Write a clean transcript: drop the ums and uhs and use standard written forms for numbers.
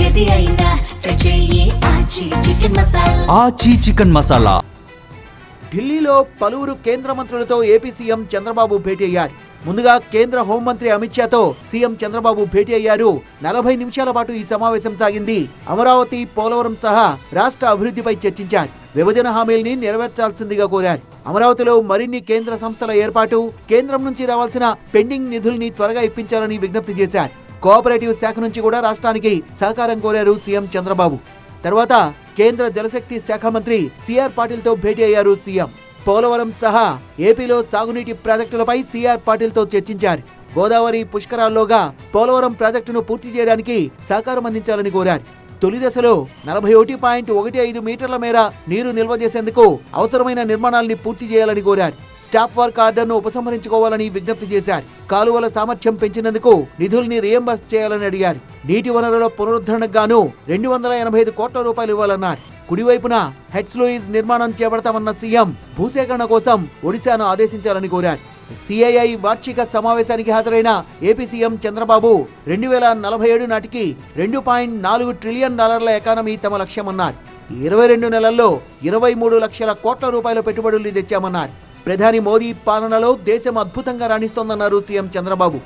ఏది అయినా ట్రై చెయ్యి ఆచి చికెన్ మసాలా. ఆచి చికెన్ మసాలా. ఢిల్లీలో పలువురు కేంద్ర మంత్రులతో ఏపీ సీఎం చంద్రబాబు భేటీ అయ్యారు. ముందుగా కేంద్ర హోంమంత్రి అమిత్ షాతో సీఎం చంద్రబాబు భేటీ అయ్యారు. 40 నిమిషాల పాటు ఈ సమావేశం సాగింది. అమరావతి, పోలవరం సహా రాష్ట్ర అభివృద్ధిపై చర్చించారు. విభజన హామీల్ని నెరవేర్చాల్సిందిగా కోరారు. అమరావతిలో మరిన్ని కేంద్ర సంస్థల ఏర్పాటు, కేంద్రం నుంచి రావాల్సిన పెండింగ్ నిధుల్ని త్వరగా ఇప్పించాలని విజ్ఞప్తి చేశారు. కోఆపరేటివ్ శాఖ నుంచి కూడా రాష్ట్రానికి సహకారం కోరారు సీఎం చంద్రబాబు. తర్వాత కేంద్ర జలశక్తి శాఖ మంత్రి సిఆర్ పాటిల్తో భేటీ అయ్యారు సీఎం. పోలవరం సహా ఏపీలో సాగునీటి ప్రాజెక్టులపై సిఆర్ పాటిల్తో చర్చించారు. గోదావరి పుష్కరాల్లోగా పోలవరం ప్రాజెక్టును పూర్తి చేయడానికి సహకారం అందించాలని కోరారు. తొలి దశలో 41.15 మీటర్ల మేర నీరు నిల్వ చేసేందుకు అవసరమైన నిర్మాణాల్ని పూర్తి చేయాలని కోరారు. స్టాప్ వర్క్ ఆర్డర్ను ఉపసంహరించుకోవాలని విజ్ఞప్తి చేశారు. కాలువల సామర్థ్యం పెంచినందుకు నిధుల్ని రియంబర్స్ చేయాలని అడిగారు. నీటి వనరుల పునరుద్ధరణకు గాను 285 కోట్ల రూపాయలు ఇవ్వాలన్నారు. కుడివైపున హెడ్స్లూయిస్ నిర్మాణం చేపడతామన్న సీఎం భూసేకరణ కోసం ఒడిశాను ఆదేశించాలని కోరారు. సిఐఐ వార్షిక సమావేశానికి హాజరైన ఏపీ సీఎం చంద్రబాబు 2047 నాటికి $2.4 ట్రిలియన్ ఎకానమీ తమ లక్ష్యమన్నారు. 22 నెలల్లో 23 లక్షల కోట్ల రూపాయల పెట్టుబడుల్ని తెచ్చామన్నారు. ప్రధాని మోదీ పాలనలో దేశం అద్భుతంగా రాణిస్తోందన్నారు సీఎం చంద్రబాబు.